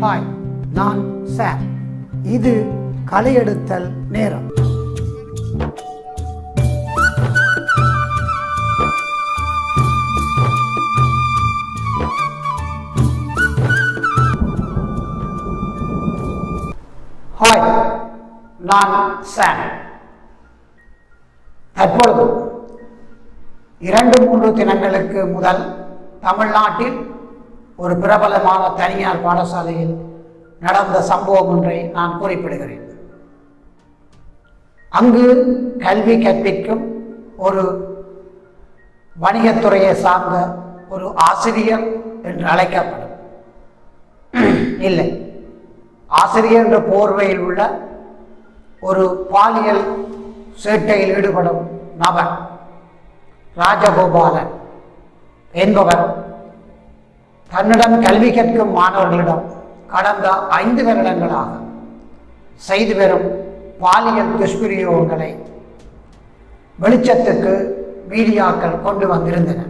Hi, நான் சாம். இது கலையெடுத்தல் நேரம். ஹாய், நான் சாம். தற்பொழுது 2-3 தினங்களுக்கு முதல் தமிழ்நாட்டில் ஒரு பிரபலமான தனியார் பாடசாலையில் நடந்த சம்பவம் ஒன்றை நான் குறிப்பிடுகிறேன். அங்கு கல்வி கற்பிக்கும் ஒரு வணிகத்துறையை சார்ந்த ஒரு ஆசிரியர் என்று அழைக்கப்படும், இல்லை, ஆசிரியர் என்ற போர்வையில் உள்ள ஒரு பாலியல் சேட்டையில் ஈடுபடும் நபர் ராஜகோபாலன் என்பவர் தன்னிடம் கல்வி கற்கும் மாணவர்களிடம் கடந்த 5 வருடங்களாக செய்து வரும் பாலியல் துஷ்பிரயோகங்களை வெளிச்சத்துக்கு மீடியாக்கள் கொண்டு வந்திருந்தன.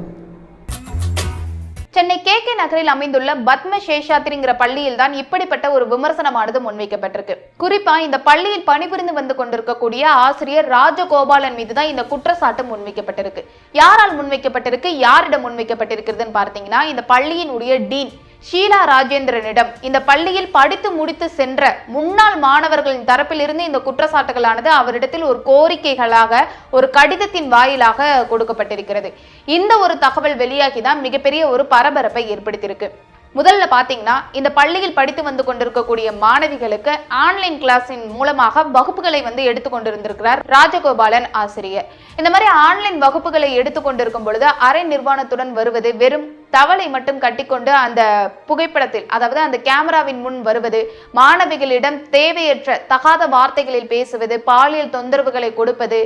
சென்னை KK நகரில் அமைந்துள்ள பத்ம சேஷாத்ரிங்கிற பள்ளியில் தான் இப்படிப்பட்ட ஒரு விமர்சனமானது முன்வைக்கப்பட்டிருக்கு. குறிப்பா இந்த பள்ளியில் பணிபுரிந்து வந்து கொண்டிருக்கக்கூடிய ஆசிரியர் ராஜகோபாலன் மீது தான் இந்த குற்றச்சாட்டு முன்வைக்கப்பட்டிருக்கு. யாரால் முன்வைக்கப்பட்டிருக்கு, யாரிடம் முன்வைக்கப்பட்டிருக்கிறதுன்னு பார்த்தீங்கன்னா, இந்த பள்ளியினுடைய டீன் ஷீலா ராஜேந்திரனிடம் இந்த பள்ளியில் படித்து முடித்து சென்ற முன்னாள் மாணவர்களின் தரப்பிலிருந்து இந்த குற்றச்சாட்டுகளானது அவரிடத்தில் ஒரு கோரிக்கைகளாக ஒரு கடிதத்தின் வாயிலாக கொடுக்கப்பட்டிருக்கிறது. இந்த ஒரு தகவல் வெளியாகிதான் மிகப்பெரிய ஒரு பரபரப்பை ஏற்படுத்தியிருக்கு. முதல்ல பாத்தீங்கன்னா, இந்த பள்ளியில் படித்து வந்து கொண்டிருக்கக்கூடிய மாணவிகளுக்கு ஆன்லைன் கிளாஸின் மூலமாக வகுப்புகளை வந்து எடுத்துக்கொண்டிருந்திருக்கிறார் ராஜகோபாலன் ஆசிரியர். இந்த மாதிரி ஆன்லைன் வகுப்புகளை எடுத்துக்கொண்டிருக்கும் பொழுது அரை நிர்வாணத்துடன் வருவது, வெறும் தவளை மட்டும் கட்டிக்கொண்டு அந்த புகைப்படத்தில், அதாவது அந்த கேமராவின் முன் வருவது, மாணவிகளிடம் தேவையற்ற தகாத வார்த்தைகளில் பேசுவது, பாலியல் தொந்தரவுகளை கொடுப்பது,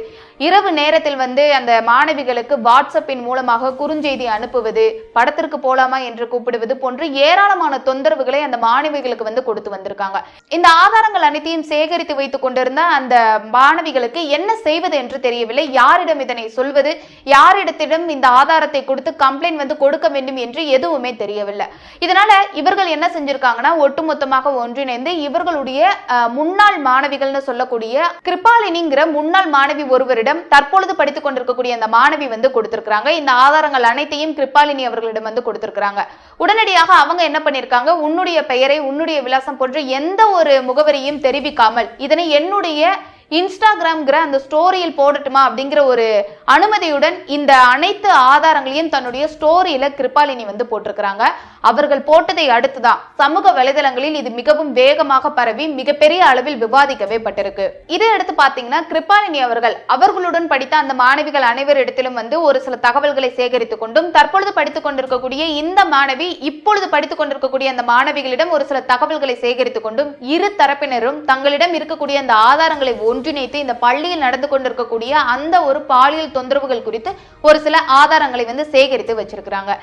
இரவு நேரத்தில் வந்து அந்த மாணவிகளுக்கு வாட்ஸ்அப்பின் மூலமாக குறுஞ்செய்தி அனுப்புவது, படத்திற்கு போலாமா என்று கூப்பிடுவது போன்று ஏராளமான தொந்தரவுகளை அந்த மாணவிகளுக்கு வந்து கொடுத்து வந்திருக்காங்க. இந்த ஆதாரங்கள் அனைத்தையும் சேகரித்து வைத்துக் கொண்டிருந்த அந்த மாணவிகளுக்கு என்ன செய்வது என்று தெரியவில்லை. யாரிடம் இதனை சொல்வது, யாரிடத்திடம் இந்த ஆதாரத்தை கொடுத்து கம்ப்ளைண்ட் வந்து கொடுக்க வேண்டும் என்று எதுவுமே தெரியவில்லை. இதனால இவர்கள் என்ன செஞ்சிருக்காங்கன்னா, ஒட்டுமொத்தமாக ஒன்றிணைந்து இவர்களுடைய முன்னாள் மாணவிகள்னு சொல்லக்கூடிய கிருபாலினிங்கிற முன்னாள் மாணவி ஒருவரிடம் தற்பொழுது படித்துக் கொண்டிருக்கக்கூடிய அந்த மாணவி வந்து கொடுத்திருக்காங்க. இந்த ஆதாரங்கள் அனைத்தையும் கிருபாலினி அவர்களிடம் வந்து கொடுத்திருக்காங்க. உடனடியாக அவங்க என்ன பண்ணிருக்காங்க, உன்னுடைய பெயரை, உன்னுடைய விலாசம் போன்ற எந்த ஒரு முகவரியும் தெரிவிக்காமல் இதனை என்னுடைய இன்ஸ்டாகிராம்ங்கிற அந்த ஸ்டோரியில் போடட்டுமா அப்படிங்கிற ஒரு அனுமதியுடன் இந்த அனைத்து ஆதாரங்களையும் தன்னுடைய ஸ்டோரியில கிருபாலினி வந்து போட்டிருக்கிறாங்க. அவர்கள் போட்டதை அடுத்துதான் சமூக வலைதளங்களில் இது மிகவும் வேகமாக பரவி மிகப்பெரிய அளவில் விவாதிக்கவே பட்டிருக்கு. இதை அடுத்து பாத்தீங்கன்னா, கிருபாலினி அவர்களுடன் படித்த அந்த மாணவிகள் அனைவரிடத்திலும் வந்து ஒரு சில தகவல்களை சேகரித்துக் கொண்டும், தற்பொழுது படித்துக் கொண்டிருக்கக்கூடிய இந்த மாணவி இப்பொழுது படித்துக் கொண்டிருக்கக்கூடிய அந்த மாணவிகளிடம் ஒரு சில தகவல்களை சேகரித்துக் கொண்டும், இரு தரப்பினரும் தங்களிடம் இருக்கக்கூடிய அந்த ஆதாரங்களை ஒன்றிணைத்து இந்த பள்ளியில் நடந்து கொண்டிருக்கக்கூடிய அந்த ஒரு பாலியல் தொந்தரவுகள் குறித்து ஒரு சில ஆதாரங்களை வந்து சேகரித்து வச்சிருக்கிறாங்க.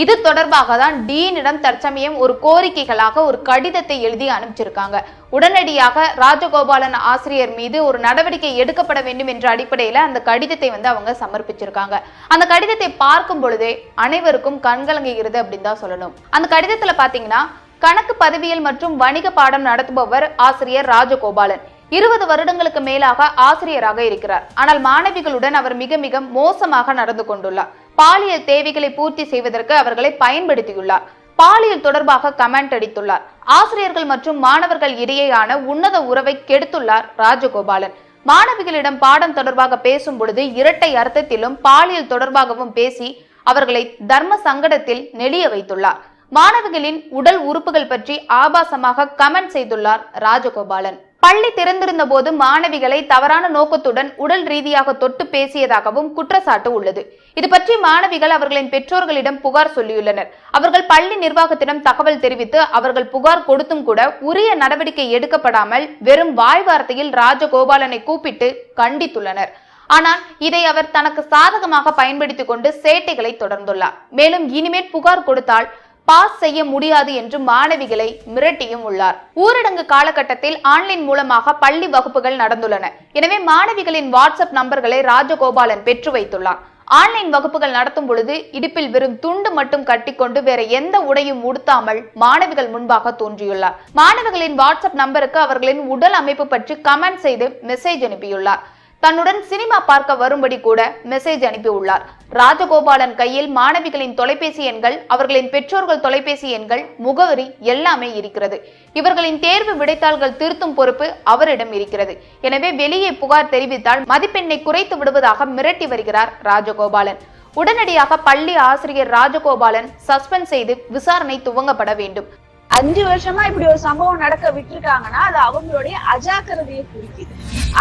இது தொடர்பாக தான் டீனிடம் தற்சமயம் ஒரு கோரிக்கைகளாக ஒரு கடிதத்தை எழுதி அனுப்பிச்சிருக்காங்க. உடனடியாக ராஜகோபாலன் ஆசிரியர் மீது ஒரு நடவடிக்கை எடுக்கப்பட வேண்டும் என்ற அடிப்படையில அந்த கடிதத்தை வந்து அவங்க சமர்ப்பிச்சிருக்காங்க. அந்த கடிதத்தை பார்க்கும் பொழுதே அனைவருக்கும் கண்கலங்குகிறது அப்படின்னு தான் சொல்லணும். அந்த கடிதத்துல பாத்தீங்கன்னா, கணக்கு பதிவியல் மற்றும் வணிக பாடம் நடத்துபவர் ஆசிரியர் ராஜகோபாலன் 20 வருடங்களுக்கு மேலாக ஆசிரியராக இருக்கிறார். ஆனால் மாணவிகளுடன் அவர் மிக மிக மோசமாக நடந்து கொண்டுள்ளார். பாலியல் தேவைகளை பூர்த்தி செய்வதற்கு அவர்களை பயன்படுத்தியுள்ளார். பாலியல் தொடர்பாக கமெண்ட் அடித்துள்ளார். ஆசிரியர்கள் மற்றும் மாணவர்கள் இடையேயான உன்னத உறவை கெடுத்துள்ளார் ராஜகோபாலன். மாணவிகளிடம் பாடம் தொடர்பாக பேசும் பொழுது இரட்டை அர்த்தத்திலும் பாலியல் தொடர்பாகவும் பேசி அவர்களை தர்ம சங்கடத்தில் நெளிய வைத்துள்ளார். மாணவிகளின் உடல் உறுப்புகள் பற்றி ஆபாசமாக கமெண்ட் செய்துள்ளார் ராஜகோபாலன். பள்ளி திறந்திருந்த போது மாணவிகளை தவறான நோக்கத்துடன் உடல் ரீதியாக தொட்டு பேசியதாகவும் குற்றச்சாட்டு உள்ளது. இது பற்றி மாணவிகள் அவர்களின் பெற்றோர்களிடம் புகார் சொல்லியுள்ளனர். அவர்கள் பள்ளி நிர்வாகத்திடம் தகவல் தெரிவித்து அவர்கள் புகார் கொடுத்தும் கூட உரிய நடவடிக்கை எடுக்கப்படாமல் வெறும் வாய் வார்த்தையில் ராஜகோபாலனை கூப்பிட்டு கண்டித்துள்ளனர். ஆனால் இதை அவர் தனக்கு சாதகமாக பயன்படுத்திக் கொண்டு சேட்டைகளை தொடர்ந்துள்ளார். மேலும் இனிமேல் புகார் கொடுத்தால் பாஸ் செய்ய முடியாது என்று மாணவிகளை மிரட்டியும் உள்ளார். ஊரடங்கு காலகட்டத்தில் ஆன்லைன் மூலமாக பள்ளி வகுப்புகள் நடந்துள்ளன. எனவே மாணவிகளின் வாட்ஸ்அப் நம்பர்களை ராஜகோபாலன் பெற்று வைத்துள்ளார். ஆன்லைன் வகுப்புகள் நடத்தும் பொழுது இடுப்பில் வெறும் துண்டு மட்டும் கட்டிக்கொண்டு வேற எந்த உடையும் உடுத்தாமல் மாணவிகள் முன்பாக தோன்றியுள்ளார். மாணவிகளின் வாட்ஸ்அப் நம்பருக்கு அவர்களின் உடல் அமைப்பு பற்றி கமெண்ட் செய்து மெசேஜ் அனுப்பியுள்ளார். தன்னுடன் சினிமா பார்க்க வரும்படி கூட மெசேஜ் அனுப்பியுள்ளார். ராஜகோபாலன் கையில் மாணவிகளின் தொலைபேசி எண்கள், அவர்களின் பெற்றோர்கள் தொலைபேசி எண்கள், முகவரி எல்லாமே இருக்கிறது. இவர்களின் தேர்வு விடைத்தாள்கள் திருத்தும் பொறுப்பு அவரிடம் இருக்கிறது. எனவே வெளியே புகார் தெரிவித்தால் மதிப்பெண்ணை குறைத்து விடுவதாக மிரட்டி வருகிறார் ராஜகோபாலன். உடனடியாக பள்ளி ஆசிரியர் ராஜகோபாலன் சஸ்பெண்ட் செய்து விசாரணை துவங்கப்பட வேண்டும். 5 வருஷமா இப்படி ஒரு சம்பவம் நடக்க விட்டுருக்காங்கன்னா அது அவங்களுடைய அஜாக்கிரதையை குறிக்குது.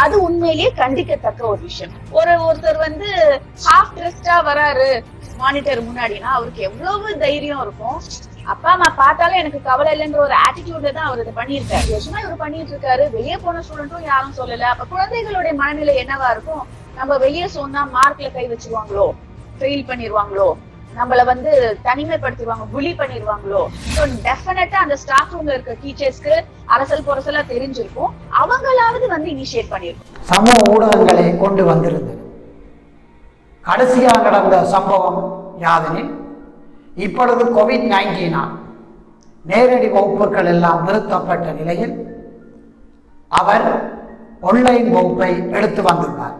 அது உண்மையிலேயே கண்டிக்கத்தக்க ஒரு விஷயம். ஒருத்தர் ஹாஃப் ட்ரெஸ்டா வராரு மானிட்டர் முன்னாடினா அவருக்கு எவ்வளவு தைரியம் இருக்கும். அப்பா அம்மா பார்த்தாலும் எனக்கு கவலை இல்லைன்ற ஒரு ஆட்டிடியூட்ல தான் அவர் இதை பண்ணியிருக்காரு. வருஷமா இவர் பண்ணிட்டு இருக்காரு. வெளியே போன ஸ்டூடெண்ட்டும் யாரும் சொல்லல. அப்ப குழந்தைகளுடைய மனநிலை என்னவா இருக்கும்? நம்ம வெளியே சொன்னா மார்க்ல கை வச்சிருவாங்களோ, ஃபெயில் பண்ணிடுவாங்களோ, நம்மள தனிமைப்படுத்திடுவாங்க, புலி பண்ணிடுவாங்களோ. ஸோ டெஃபினட்டா அந்த ஸ்டாஃப் ரூம்ல இருக்க டீச்சர்ஸ்க்கு அரசல் பொரசலா தெரிஞ்சிருக்கும். அவங்களாவது இனிஷியேட் பண்ணிருக்கும். சமூக ஊடகங்களை கொண்டு வந்திருந்தது. கடைசியாக நடந்த சம்பவம் யாதெனில், இப்பொழுது COVID-19 நேரடி வகுப்புகள் எல்லாம் நிறுத்தப்பட்ட நிலையில் அவர் ஆன்லைன் வகுப்பை எடுத்து வந்துள்ளார்.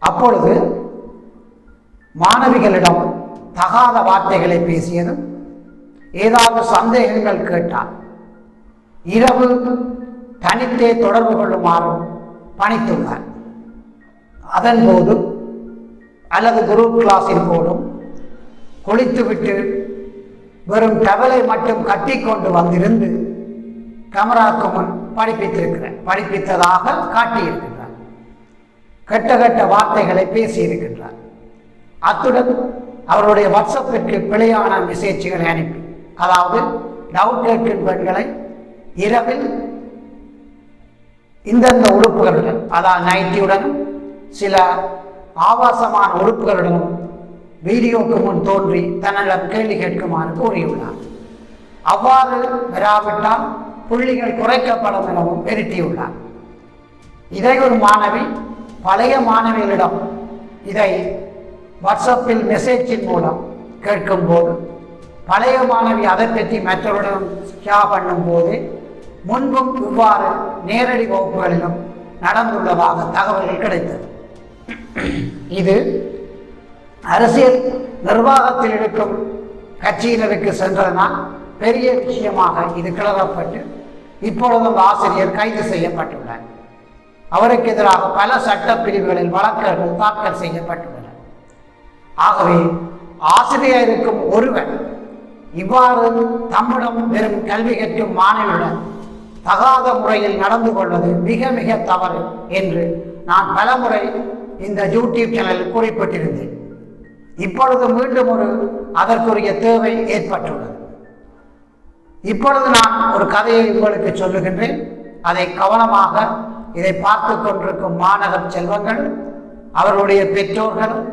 அப்பொழுது மாணவிகளிடம் தகாத வார்த்தைகளை பேசியதும், ஏதாவது சந்தேகங்கள் கேட்டால் இரவு தனித்தே தொடர்பு கொள்ளுமாறும் பணித்துள்ளார். அதன் போது அல்லது குரூப் கிளாஸின் போதும் குளித்துவிட்டு வெறும் டவலை மட்டும் கட்டிக்கொண்டு வந்திருந்து கேமராக்கு முன் படிப்பித்ததாக காட்டியிருக்கின்றார். கெட்ட கெட்ட வார்த்தைகளை பேசியிருக்கின்றார். அத்துடன் அவருடைய வாட்ஸ்அப்பிற்கு பிழையான மெசேஜ்களை அனுப்பி, அதாவது டவுட் கேட்கும் பெண்களை இரவில் இந்தந்த உறுப்புகளுடன், அதாவது நைட்டியுடனும் சில ஆபாசமான உறுப்புகளுடனும் வீடியோக்கு முன் தோன்றி தன்னிடம் கேள்வி கேட்குமாறு கூறியுள்ளார். அவ்வாறு வராவிட்டால் புள்ளிகள் குறைக்கப்படும் எனவும் மிரட்டியுள்ளார். இதை ஒரு மாணவி பழைய மாணவிகளிடம் இதை வாட்ஸ்அப்பில் மெசேஜின் மூலம் கேட்கும் போது, பழைய மாணவி அதை பற்றி மற்றவருடன் ஷேர் பண்ணும் போது முன்பும் இவ்வாறு நேரடி வகுப்புகளிலும் நடந்துள்ளதாக தகவல்கள் கிடைத்தது. இது அரசியல் நிர்வாகத்தில் இருக்கும் கட்சியினருக்கு சென்றதனால் பெரிய விஷயமாக இது கிளறப்பட்டு இப்பொழுது ஆசிரியர் கைது செய்யப்பட்டுள்ளார். அவருக்கு எதிராக பல சட்ட பிரிவுகளில் வழக்குகள் தாக்கல் செய்யப்பட்டுள்ளன. ஆகவே ஆசிரியர் இருக்கும் ஒருவர் இவ்வாறு தம்மிடம் வெறும் கல்வி கற்கும் மாணவருடன் தகாத முறையில் நடந்து கொள்வது மிக மிக தவறு என்று நான் பலமுறை இந்த யூடியூப் சேனலில் குறிப்பிட்டிருந்தேன். இப்பொழுது மீண்டும் அதற்குரிய தேவை ஏற்பட்டுள்ளது. இப்பொழுது நான் ஒரு கதையை உங்களுக்கு சொல்லுகின்றேன். அதை கவனமாக இதை பார்த்து கொண்டிருக்கும் மாணவ செல்வங்களும் அவருடைய பெற்றோர்களும்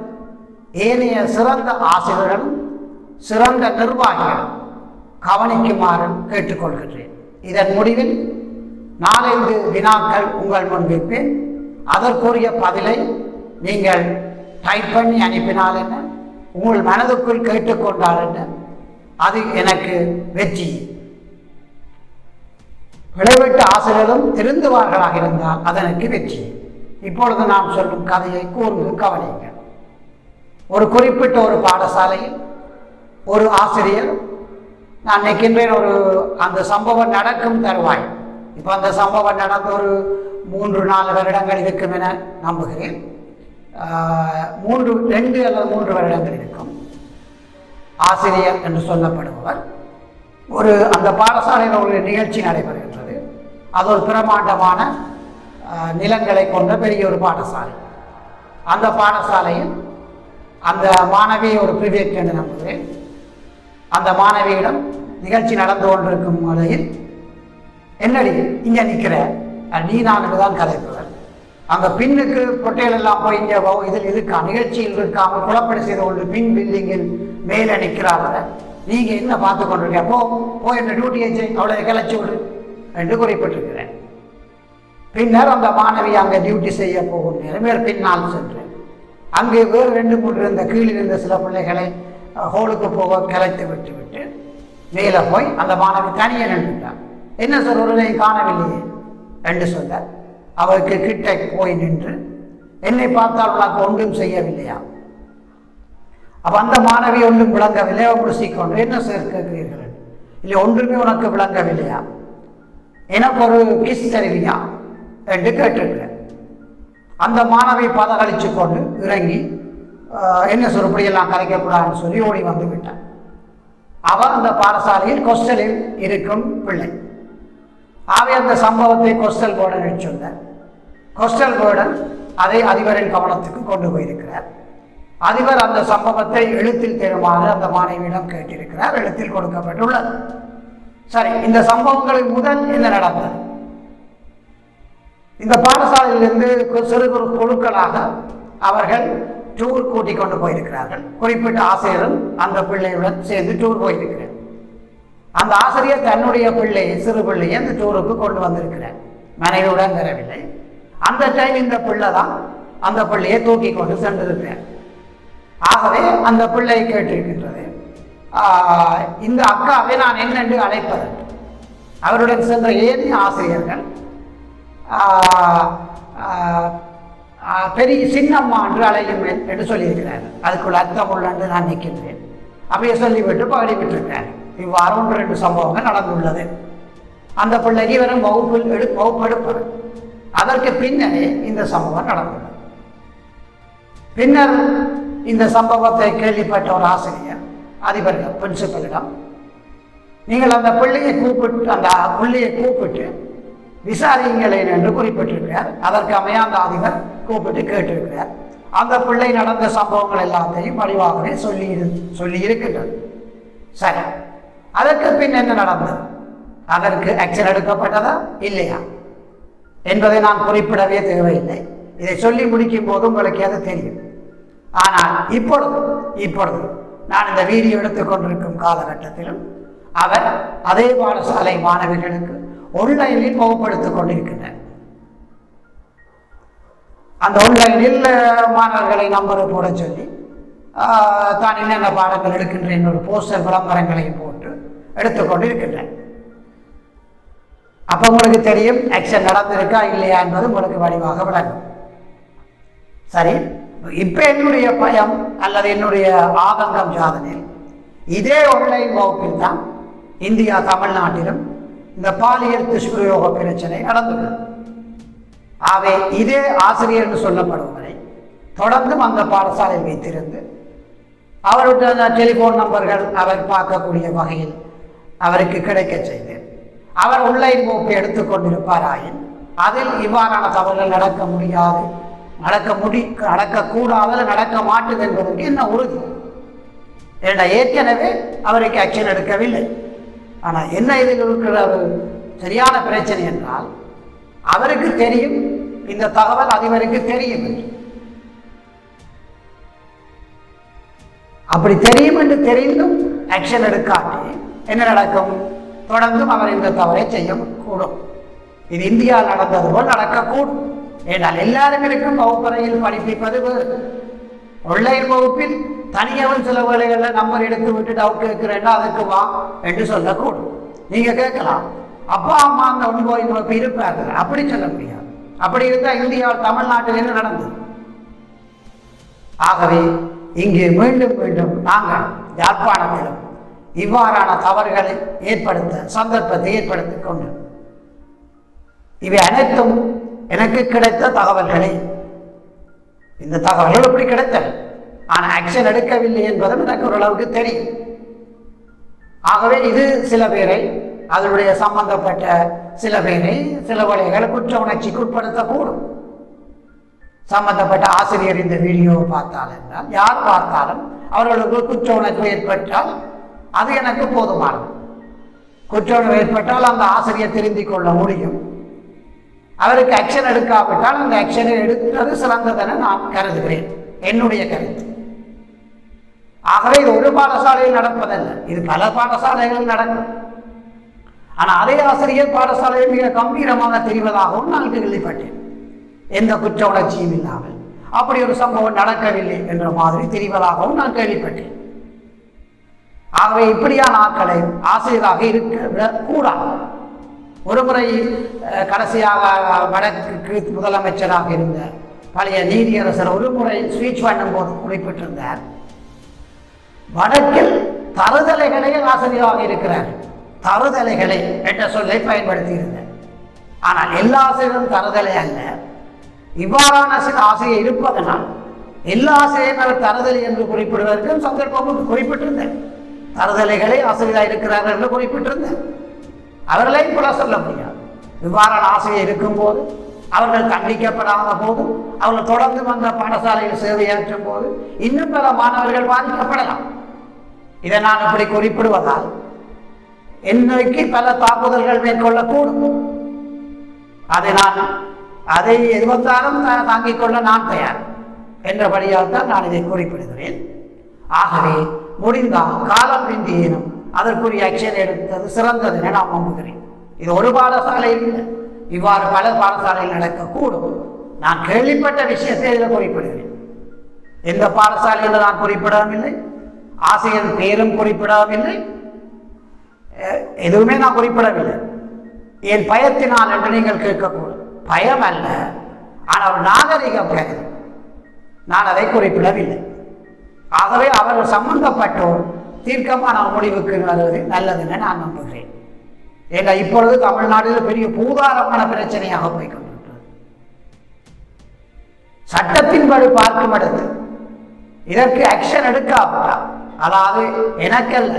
ஏனைய சிறந்த ஆசிரியர்களும் சிறந்த நிர்வாகிகளும் கவனிக்குமாறு கேட்டுக்கொள்கின்றேன். இதன் முடிவில் 4 வினாக்கள் உங்கள் முன் வைப்பேன். அதற்குரிய பதிலை நீங்கள் டைப் பண்ணி அனுப்பினால் என்ன, உங்கள் மனதுக்குள் கேட்டுக்கொண்டால் என்ன, அது எனக்கு வெற்றி. விளைவிட்ட ஆசிரியரும் திருந்துவார்களாக இருந்தால் அதற்கு வெற்றி. இப்பொழுது நாம் சொல்லும் கதையை கூர்ந்து கவனியுங்கள். ஒரு குறிப்பிட்ட ஒரு பாடசாலையில் ஒரு ஆசிரியர், நான் நினைக்கின்றேன் அந்த சம்பவம் நடக்கும் தருவாய், இப்போ அந்த சம்பவம் நடந்த ஒரு 3-4 வருடங்கள் இருக்கும் என நம்புகிறேன். 2 அல்லது 3 வருடங்கள் இருக்கும். ஆசிரியர் என்று சொல்லப்படுபவர் அந்த பாடசாலையில் ஒரு நிகழ்ச்சி நடைபெறுகின்றது. அது ஒரு பிரமாண்டமான நிலங்களை கொண்ட பெரிய ஒரு பாடசாலை. அந்த பாடசாலையில் அந்த மாணவி ஒரு பிரிவேட் என்று நம்புகிறேன். அந்த மாணவியிடம் நிகழ்ச்சி நடந்து கொண்டிருக்கும் நிலையில், என்னடி இங்க நிற்கிற, நீ நான் தான் கதைப்பவர், அங்க பின்னுக்கு பொட்டைகள் எல்லாம் போய் இங்க இதில் இருக்கா, நிகழ்ச்சியில் இருக்காமல் குழப்படி செய்து கொண்டு பின் பில்டிங்கில் மேலே நிற்கிறார்கள், நீங்க என்ன பார்த்து கொண்டிருக்க, போ என்ற டியூட்டியை அவளை கிளச்சி விடு என்று குறிப்பிட்டிருக்கிறேன். பின்னர் அந்த மாணவி அங்கே டியூட்டி செய்ய போகும் நேரம் பின்னால் சென்றேன். அங்கே வேறு 2-3 இருந்த கீழில் இருந்த சில பிள்ளைகளை ஹோலுக்கு போக கலைத்து விட்டு மேலே போய் அந்த மாணவி தனியே நின்றுட்டார். என்ன சார் ஒருவரையும் காணவில்லையே என்று சொல்ல அவருக்கு கிட்ட போய் நின்று என்னை பார்த்தால் உனக்கு ஒன்றும் செய்யவில்லையா? அப்போ அந்த மாணவி ஒன்றும் விளங்கவில்லை. முடிச்சிக்கொண்டு என்ன சார் கேட்கிறீர்கள்? இல்லை ஒன்றுமே உனக்கு விளங்கவில்லையா? எனக்கு ஒரு கிஸ் தருவியா என்று கேட்டிருக்கிறேன். அந்த மாணவி பதகளிச்சு கொண்டு இறங்கி என்ன சார் இப்படியெல்லாம் கலைக்கக்கூடாதுன்னு சொல்லி ஓடி வந்து விட்டான். அவன் அந்த பாடசாலையில் கொஸ்டலில் இருக்கும் பிள்ளை. ஆகவே அந்த சம்பவத்தை கொஸ்டல் போர்டன் சொன்னார். கொஸ்டல் போர்டன் அதை அதிபரின் கவனத்துக்கு கொண்டு போயிருக்கிறார். அதிபர் அந்த சம்பவத்தை எழுத்தில் தருமாறு அந்த மாணவியிடம் கேட்டிருக்கிறார். எழுத்தில் கொடுக்கப்பட்டுள்ளது. சரி, இந்த சம்பவங்களின் முதல் என்ன நடந்தது? இந்த பாடசாலையிலிருந்து சிறு குறு குழுக்களாக அவர்கள் டூர் கூட்டிக் கொண்டு போயிருக்கிறார்கள். குறிப்பிட்ட ஆசிரியரும் அந்த பிள்ளையுடன் சேர்ந்து டூர் போயிருக்கிறார். அந்த ஆசிரியர் தன்னுடைய பிள்ளையை சிறு பிள்ளையை அந்த டூருக்கு கொண்டு வந்திருக்கிறார். மனைவியுடன் வரவில்லை. அந்த டைம் இந்த பிள்ளை தான் அந்த பிள்ளையை தூக்கி கொண்டு சென்றிருக்கிறார். ஆகவே அந்த பிள்ளை கேட்டிருக்கின்றது, இந்த அக்காவை நான் என்னென்று அழைப்பது? அவருடன் சென்ற ஏனைய ஆசிரியர்கள் பெரிய சின்னம்மா என்று அழையும் என்று சொல்லியிருக்கிறார். அதுக்குள்ள அர்த்தம் உள்ள என்று நான் நிற்கின்றேன். அப்படியே சொல்லிவிட்டு பாடிவிட்டிருக்கிறார். இவ்வாறு 1-2 சம்பவங்கள் நடந்துள்ளது. அந்த பிள்ளைக்கு வெறும் வகுப்பு எடுப்பார். அதற்கு பின்னரே இந்த சம்பவம் நடந்துள்ளது. பின்னர் இந்த சம்பவத்தை கேள்விப்பட்ட ஒரு ஆசிரியர் அதிபரிடம், பிரின்சிபலிடம், நீங்கள் அந்த பிள்ளையை கூப்பிட்டு விசாரியுங்களேன் என்று குறிப்பிட்டிருக்கிறார். அதற்கு அமைய அந்த அதிபர் கூப்பிட்டு கேட்டிருக்கிறார். அந்த பிள்ளை நடந்த சம்பவங்கள் எல்லாத்தையும் வடிவாகவே சொல்லி இருக்கின்றது. சரி, அதற்கு பின் என்ன நடந்தது? அதற்கு ஆக்ஷன் எடுக்கப்பட்டதா இல்லையா என்பதை நான் குறிப்பிடவே தேவையில்லை. இதை சொல்லி முடிக்கும் போது உங்களுக்கு அது தெரியும். ஆனால் இப்பொழுது நான் இந்த வீடியோ எடுத்துக்கொண்டிருக்கும் காலகட்டத்திலும் அவர் அதே பாடசாலை மாணவர்களுக்கு ஆன்லைனில் வகுப்படுத்திக் கொண்டிருக்கின்றனர். அந்த ஆன்லைனில் மாணவர்களை நம்பரை போட சொல்லி தான் என்னென்ன பாடங்கள் எடுக்கின்றேன் ஒரு போஸ்டர் விளம்பரங்களையும் போட்டு எடுத்துக்கொண்டு இருக்கின்றேன். அப்போ உங்களுக்கு தெரியும் ஆக்ஷன் நடந்திருக்கா இல்லையா என்பது உங்களுக்கு வடிவாக விளங்கும். சரி, இப்போ என்னுடைய பயம் அல்லது என்னுடைய ஆதங்கம் சாதனை, இதே ஆன்லைன் வகுப்பில் தான் இந்தியா தமிழ்நாட்டிலும் இந்த பாலியல் துஷ்பிரயோக பிரச்சனை நடந்துள்ளது. ஆகவே இதே ஆசிரியர் என்று சொல்லப்படுவதை தொடர்ந்தும் அந்த பாடசாலையில் வைத்திருந்து அவருடைய டெலிபோன் நம்பர்கள் அவர் பார்க்கக்கூடிய வகையில் அவருக்கு கிடைக்க செய்து அவர் ஆன்லைன் வகுப்பை எடுத்துக்கொண்டிருப்பாராயின் அதில் இவ்வாறான தவறுகள் நடக்கக்கூடாது, நடக்க மாட்டுது என்பதற்கு என்ன உறுதி? ஏன்னா ஏற்கனவே அவருக்கு ஆக்ஷன் எடுக்கவில்லை. ஆனால் என்ன இதில் இருக்கிற ஒரு சரியான பிரச்சனை என்றால், அவருக்கு தெரியும் இந்த தகவல் அதிபருக்கு தெரியும் என்று. அப்படி தெரியும் என்று தெரிந்தும் ஆக்ஷன் எடுக்காட்டி என்ன நடக்கும்? தொடர்ந்தும் அவர் இந்த தவறை செய்யக்கூடும். இது இந்தியாவில் நடந்தது போல் நடக்கக்கூடும். ஏனால் எல்லாரும் இருக்கும் வகுப்பறையில் படிப்பிப்பது வேறு. ஆன்லைன் வகுப்பில் தனியவன் சில வேலைகளில் நம்பர் எடுத்து விட்டு டவுட் கேட்கிறேன்னா அதுக்கு வா என்று சொல்லக்கூடும். நீங்க கேட்கலாம், அப்பா அம்மா அந்த ஒன்பது வகுப்பு இருப்பார்கள், அப்படி சொல்ல முடியாது. அப்படி இருந்தால் இந்தியாவில் தமிழ்நாட்டில் என்ன நடந்தது? ஆகவே இங்கே மீண்டும் மீண்டும் நாங்கள் யாழ்ப்பாணத்திலும் இவ்வாறான தவறுகளை சந்தர்ப்பத்தை ஏற்படுத்திக் கொண்டு இவை அனைத்தும் எனக்கு கிடைத்த தகவல்களே. இந்த தகவல்கள் எப்படி கிடைத்தன? ஆனால் ஆக்ஷன் எடுக்கவில்லை என்பதும் எனக்கு ஓரளவுக்கு தெரியும். ஆகவே இது சில பேரை, அதனுடைய சம்பந்தப்பட்ட சில பேரை சில வழிகளை குற்ற உணர்ச்சிக்கு உட்படுத்தக்கூடும். சம்பந்தப்பட்ட ஆசிரியர் இந்த வீடியோவை பார்த்தால் என்றால், யார் பார்த்தாலும் அவர்களுக்கு குற்ற உணர்வு ஏற்பட்டால் அது எனக்கு போதுமானது. குற்ற உணர்வு ஏற்பட்டால் அந்த ஆசிரியர் திருந்திக் கொள்ள முடியும். அவருக்கு ஆக்ஷன் எடுக்காவிட்டால் அந்த ஆக்ஷனை எடுக்கிறது சிறந்ததென நான் கருதுகிறேன், என்னுடைய கருத்து. ஆகவே இது ஒரு பாடசாலையில் நடப்பதல்ல, இது பல பாடசாலைகளில் நடக்கும். ஆனால் அதே ஆசிரியர் பாடசாலையில் மிக கம்பீரமாக தெரிவதாகவும் நான் கேள்விப்பட்டேன், எந்த குற்ற உணர்ச்சியும் இல்லாமல். அப்படி ஒரு சம்பவம் நடக்கவில்லை என்ற மாதிரி தெரிவதாகவும் நான் கேள்விப்பட்டேன். ஆகவே இப்படியான ஆட்களை ஆசிரியராக இருக்க கூடாது. ஒருமுறை கடைசியாக வடக்கு முதலமைச்சராக இருந்த பழைய நீதியரசர் ஒருமுறை ஸ்பீச் பண்ணும் போது குறிப்பிட்டிருந்தார், வடக்கில் தருதலைகளே ஆசிரியராக இருக்கிறார். தருதலைகளை என்ற சொல்லை பயன்படுத்தி இருந்தார். ஆனால் எல்லா ஆசிரியரும் தருதலை அல்ல. இவ்வாறான ஆசிரியர் இருப்பதனால் எல்லா ஆசிரியரும் அவர் தருதலை என்று குறிப்பிடுவதற்கும் சந்தர்ப்பம் குறிப்பிட்டிருந்தார். தருதலைகளை ஆசிரியராக இருக்கிறார்கள் என்று குறிப்பிட்டிருந்தார். அவர்களையும் கூட சொல்ல முடியாது. இவ்வாறான ஆசிரியர் இருக்கும் போது, அவர்கள் தண்டிக்கப்படாத போது, அவர்கள் தொடர்ந்து வந்த பாடசாலையில் சேவையாற்றும் போது இன்னும் பல மாணவர்கள் பாதிக்கப்படலாம். இதை நான் இப்படி குறிப்பிடுவதால் என்னைக்கு பல தாக்குதல்கள் மேற்கொள்ளக்கூடும். அதை எதிர்த்தாலும் தாங்கிக் கொள்ள நான் தயார் என்றபடியால் தான் நான் இதை குறிப்பிடுகிறேன். ஆகவே முடிந்தால் காலம் பிந்தியேனும் அதற்குரிய ஆக்ஷன் எடுத்தது சிறந்தது என நான் நம்புகிறேன். இது ஒரு பாடசாலையில் இல்லை, இவ்வாறு பல பாடசாலையில் நடக்கக்கூடும். நான் கேள்விப்பட்ட விஷயத்தை இதில் குறிப்பிடுகிறேன். எந்த பாடசாலையில் நான் குறிப்பிடவும் இல்லை, ஆசிரியர் பேரும் குறிப்பிடவும் இல்லை, எதுவுமே நான் குறிப்பிடவில்லை. என் பயத்தினால் என்று நீங்கள் கேட்கக்கூடும். பயம் அல்ல, ஆனால் நாகரிகம் கருது நான் அதை குறிப்பிடவில்லை. ஆகவே அவர்கள் சம்பந்தப்பட்டோர் தீர்க்கமான முடிவுக்கு வருவது நல்லதுன்னு நான் நம்புகிறேன். ஏன்னா இப்பொழுது தமிழ்நாட்டில் பெரிய பூதாரமான பிரச்சனையாக போய்கொண்டிருக்கிறது. சட்டத்தின்படி பார்க்கும் இடத்து இதற்கு ஆக்ஷன் எடுக்காவிட்டால், அதாவது எனக்கல்ல,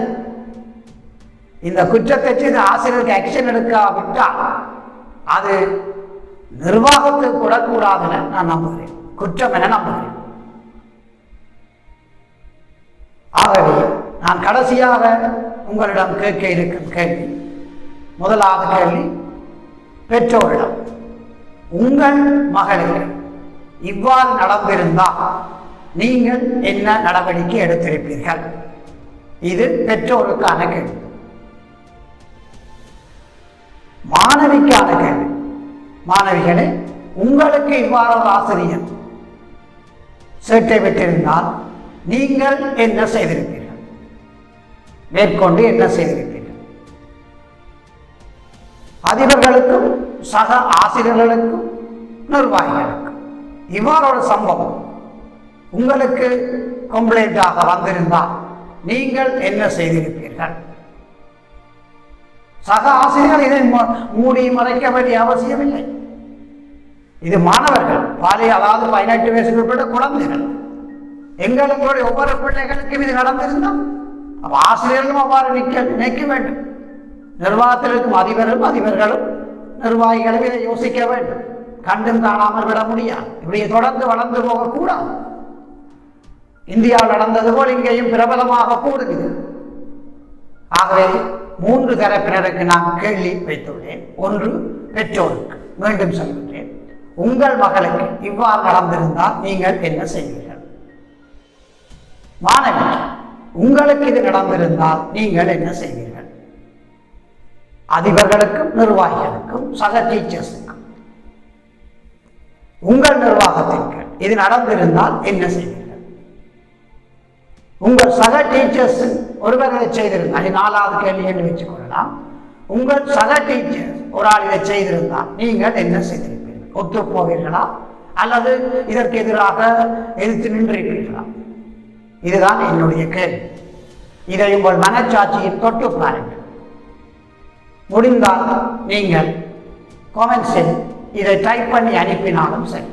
இந்த குற்றத்தை செய்து ஆசிரியருக்கு ஆக்ஷன் எடுக்காவிட்டால் அது நிர்வாகத்துக்கு கூட கூடாதுன்னு நான் நம்புகிறேன், குற்றம் என நம்புகிறேன். ஆகவே நான் கடைசியாக உங்களிடம் கேட்க இருக்கும் கேள்வி, முதலாவது கேள்வி பெற்றோரிடம், உங்கள் மகளுக்கு இவ்வாறு நடந்திருந்தால் நீங்கள் என்ன நடவடிக்கை எடுத்திருப்பீர்கள்? இது பெற்றோருக்கான கேள்வி. மாணவிக்கான கேள்வி, மாணவிகளே, உங்களுக்கு இவ்வாறு ஒரு ஆசிரியர் சேட்டை விட்டிருந்தால் நீங்கள் என்ன செய்திருப்பீர்கள்? மேற்கொண்டு என்ன செய்திருப்பீர்கள்? அதிபர்களுக்கும் சக ஆசிரியர்களுக்கும் நிர்வாகிகளுக்கும் இவ்வாறு ஒரு சம்பவம் உங்களுக்கு கம்ப்ளைண்டாக வந்திருந்தால் நீங்கள் என்ன செய்திருப்பீர்கள்? சக ஆசிரியர்கள் இதை மூடி மறைக்க வேண்டிய அவசியம் இல்லை. இது மாணவர்கள், அதாவது 18 வயசுக்கு உட்பட்ட குழந்தைகள். எங்களுடைய ஒவ்வொரு பிள்ளைகளுக்கும் இது நடந்திருந்தால் ஆசிரியர்களும் அவ்வாறு நினைக்க வேண்டும். நிர்வாகத்தில் இருக்கும் அதிபர்களும் நிர்வாகிகளும் இதை யோசிக்க வேண்டும். கண்டும் காணாமல் விட முடியாது. இப்படி தொடர்ந்து வளர்ந்து போகக்கூடாது. இந்தியாவில் நடந்தது போல் இங்கேயும் பிரபலமாக கூடுகிறது. ஆகவே 3 தரப்பினருக்கு நான் கேள்வி வைத்துள்ளேன். ஒன்று, பெற்றோருக்கு மீண்டும் சொல்கின்றேன், உங்கள் மகளுக்கு இவ்வாறு நடந்திருந்தால் நீங்கள் என்ன செய்வீர்கள்? மாணவி, உங்களுக்கு இது நடந்திருந்தால் நீங்கள் என்ன செய்வீர்கள்? அதிபர்களுக்கும் நிர்வாகிகளுக்கும் சக டீச்சர்ஸுக்கும், உங்கள் நிர்வாகத்திற்கு இது நடந்திருந்தால் என்ன செய்வீர்கள்? உங்கள் சக டீச்சர்ஸ் ஒருவர் இதை செய்திருந்தால், 4வது கேள்வி என்று வச்சுக் கொள்ளலாம், உங்கள் சக டீச்சர்ஸ் ஒரு ஆள் இதை செய்திருந்தால் நீங்கள் என்ன செய்திருப்பீர்கள்? ஒத்து போவீர்களா அல்லது இதற்கு எதிராக எதிர்த்து நின்றிருப்பீர்களா? இதுதான் என்னுடைய கேள்வி. இதை உங்கள் மனச்சாட்சியில் தொட்டு பாருங்கள். முடிந்தால் நீங்கள் காமெண்ட்ஸில் இதை டைப் பண்ணி அனுப்பினாலும் சரி.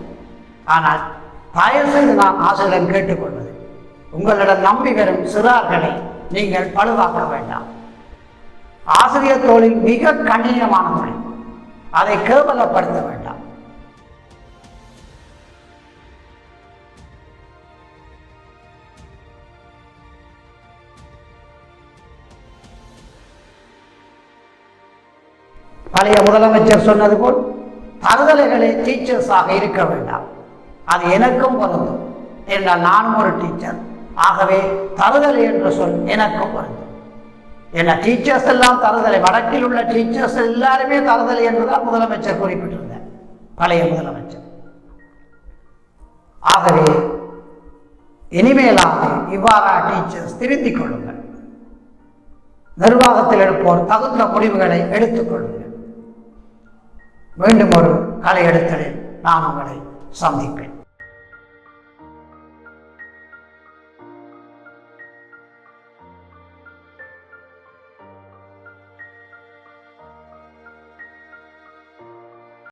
ஆனால் தயவு செய்து நான் ஆசிரியரிடம் கேட்டுக்கொள்வது, உங்களிடம் நம்பி வரும் சிறார்களை நீங்கள் பழுவாக்க வேண்டாம். ஆசிரியர் தொழில் மிக கடினமான தொழில், அதை கேவலப்படுத்த வேண்டாம். பழைய முதலமைச்சர் சொன்னது போல் தருதலைகளே டீச்சர்ஸாக இருக்க வேண்டாம். அது எனக்கும் பொருந்தும். என்றால் நானும் ஒரு டீச்சர். ஆகவே தருதலை என்ற சொல் எனக்கும் பொருந்தும். ஏன்னா டீச்சர்ஸ் எல்லாம் தருதலை, வடக்கில் உள்ள டீச்சர்ஸ் எல்லாருமே தருதலை என்றுதான் முதலமைச்சர் குறிப்பிட்டிருந்தார், பழைய முதலமைச்சர். ஆகவே இனிமேலாக இவ்வாறா டீச்சர்ஸ் திருத்திக் கொள்ளுங்கள். நிர்வாகத்தில் எடுப்போர் தகுந்த முடிவுகளை எடுத்துக் கொள்ளுங்கள். மீண்டும் ஒரு கலை எடுத்தலில் நான் உங்களை சந்திப்பேன்.